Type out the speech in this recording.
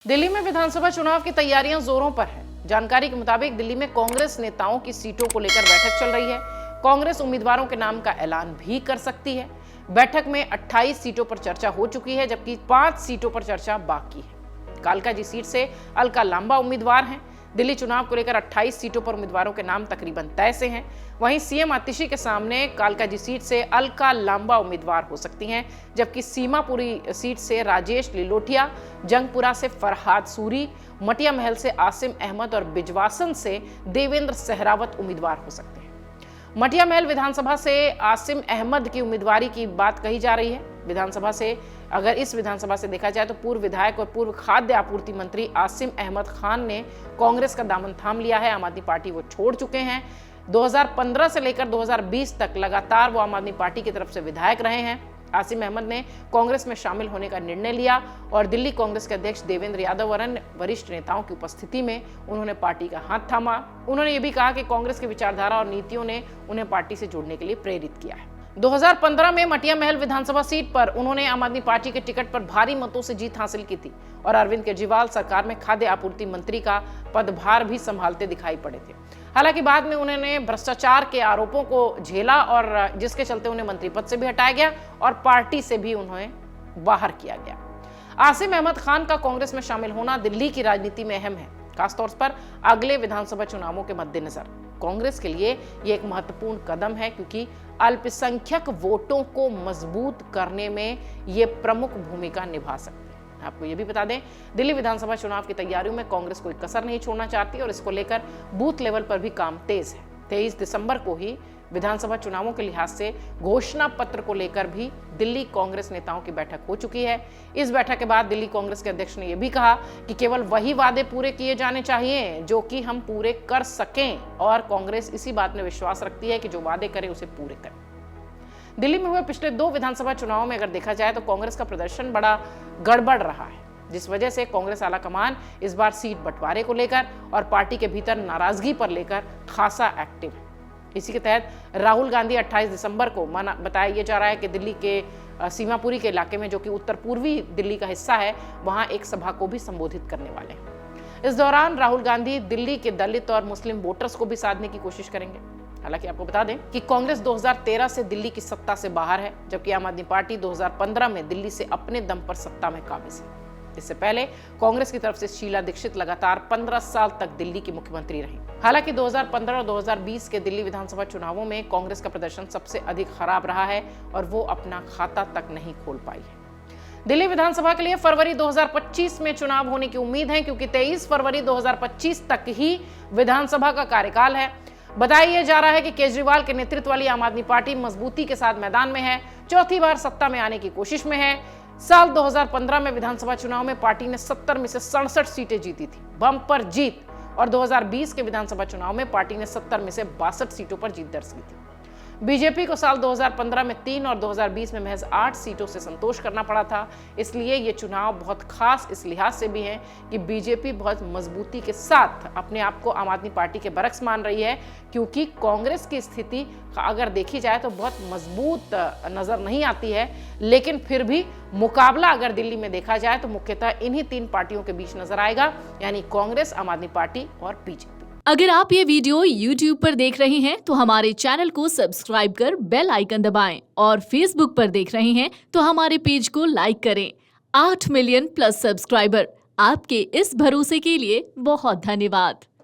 दिल्ली में विधानसभा चुनाव की तैयारियां जोरों पर है। जानकारी के मुताबिक दिल्ली में कांग्रेस नेताओं की सीटों को लेकर बैठक चल रही है। कांग्रेस उम्मीदवारों के नाम का ऐलान भी कर सकती है। बैठक में 28 सीटों पर चर्चा हो चुकी है, जबकि 5 सीटों पर चर्चा बाकी है। कालकाजी सीट से अलका लांबा उम्मीदवार हैं। दिल्ली चुनाव को लेकर 28 सीटों पर उम्मीदवारों के नाम तकरीबन तय से हैं। वहीं सीएम आतिशी के सामने कालकाजी सीट से अलका लांबा उम्मीदवार हो सकती हैं, जबकि सीमापुरी सीट से राजेश लिलोटिया, जंगपुरा से फरहाद सूरी, मटिया महल से आसिम अहमद और बिजवासन से देवेंद्र सहरावत उम्मीदवार हो सकते हैं। मटिया महल विधानसभा से आसिम अहमद की उम्मीदवारी की बात कही जा रही है। इस विधानसभा से देखा जाए तो पूर्व विधायक और पूर्व खाद्य आपूर्ति मंत्री आसिम अहमद खान ने कांग्रेस का दामन थाम लिया है। आम आदमी पार्टी वो छोड़ चुके हैं। 2015 से लेकर 2020 तक लगातार वो आम आदमी पार्टी की तरफ से विधायक रहे हैं। आसिम अहमद ने कांग्रेस में शामिल होने का निर्णय लिया और दिल्ली कांग्रेस के अध्यक्ष देवेंद्र यादव और अन्य वरिष्ठ नेताओं की उपस्थिति में उन्होंने पार्टी का हाथ थामा। उन्होंने ये भी कहा कि कांग्रेस की विचारधारा और नीतियों ने उन्हें पार्टी से जुड़ने के लिए प्रेरित किया है। 2015 में मटिया महल विधानसभा सीट पर उन्होंने आम आदमी पार्टी के टिकट पर भारी मतों से जीत हासिल की थी और अरविंद केजरीवाल सरकार में खाद्य आपूर्ति मंत्री का पदभार भी संभालते दिखाई पड़े थे। हालांकि बाद में उन्होंने भ्रष्टाचार के आरोपों को झेला और जिसके चलते उन्हें मंत्री पद से भी हटाया गया और पार्टी से भी उन्हें बाहर किया गया। आसिम अहमद खान का कांग्रेस में शामिल होना दिल्ली की राजनीति में अहम है, खासतौर पर अगले विधानसभा चुनावों के मद्देनजर। कांग्रेस के लिए यह एक महत्वपूर्ण कदम है क्योंकि अल्पसंख्यक वोटों को मजबूत करने में यह प्रमुख भूमिका निभा सकते हैं। आपको यह भी बता दें, दिल्ली विधानसभा चुनाव की तैयारियों में कांग्रेस कोई कसर नहीं छोड़ना चाहती और इसको लेकर बूथ लेवल पर भी काम तेज है। 23 दिसंबर को ही विधानसभा चुनावों के लिहाज से घोषणा पत्र को लेकर भी दिल्ली कांग्रेस नेताओं की बैठक हो चुकी है। इस बैठक के बाद दिल्ली कांग्रेस के अध्यक्ष ने यह भी कहा कि केवल वही वादे पूरे किए जाने चाहिए जो कि हम पूरे कर सकें और कांग्रेस इसी बात में विश्वास रखती है कि जो वादे करे उसे पूरे करें। दिल्ली में हुए पिछले 2 विधानसभा चुनावों में अगर देखा जाए तो कांग्रेस का प्रदर्शन बड़ा गड़बड़ रहा है, जिस वजह से कांग्रेस आलाकमान इस बार सीट बंटवारे को लेकर और पार्टी के भीतर नाराजगी पर लेकर खासा एक्टिव है। इसी के तहत राहुल गांधी 28 दिसंबर को बताया यह जा रहा है कि दिल्ली के सीमापुरी के इलाके में, जो कि उत्तर पूर्वी दिल्ली का हिस्सा है, वहां एक सभा को भी संबोधित करने वाले हैं। इस दौरान राहुल गांधी दिल्ली के दलित और मुस्लिम वोटर्स को भी साधने की कोशिश करेंगे। हालांकि आपको बता दें कि कांग्रेस 2013 से दिल्ली की सत्ता से बाहर है, जबकि आम आदमी पार्टी 2015 में दिल्ली से अपने दम पर सत्ता में काबिज है। इससे पहले कांग्रेस की तरफ से शीला दीक्षित लगातार 15 साल तक दिल्ली की मुख्यमंत्री रही। हालांकि 2015 और 2020 के दिल्ली विधानसभा चुनावों में कांग्रेस का प्रदर्शन सबसे अधिक खराब रहा है और वो अपना खाता तक नहीं खोल पाई है। दिल्ली विधानसभा के लिए फरवरी 2025 में चुनाव होने की उम्मीद है, क्योंकि 23 फरवरी 2025 तक ही विधानसभा का कार्यकाल है। बताया जा रहा है कि केजरीवाल के नेतृत्व वाली आम आदमी पार्टी मजबूती के साथ मैदान में है, चौथी बार सत्ता में आने की कोशिश में है। साल 2015 में विधानसभा चुनाव में पार्टी ने 70 में से 67 सीटें जीती थी, बम्पर जीत, और 2020 के विधानसभा चुनाव में पार्टी ने 70 में से 62 सीटों पर जीत दर्ज की थी। बीजेपी को साल 2015 में 3 और 2020 में महज 8 सीटों से संतोष करना पड़ा था। इसलिए ये चुनाव बहुत खास इस लिहाज से भी है कि बीजेपी बहुत मजबूती के साथ अपने आप को आम आदमी पार्टी के बरक्स मान रही है, क्योंकि कांग्रेस की स्थिति अगर देखी जाए तो बहुत मजबूत नजर नहीं आती है। लेकिन फिर भी मुकाबला अगर दिल्ली में देखा जाए तो मुख्यतः इन्हीं 3 पार्टियों के बीच नजर आएगा, यानी कांग्रेस, आम आदमी पार्टी और बीजेपी। अगर आप ये वीडियो YouTube पर देख रहे हैं तो हमारे चैनल को सब्सक्राइब कर बेल आइकन दबाएं और Facebook पर देख रहे हैं तो हमारे पेज को लाइक करें। 8 मिलियन प्लस सब्सक्राइबर, आपके इस भरोसे के लिए बहुत धन्यवाद।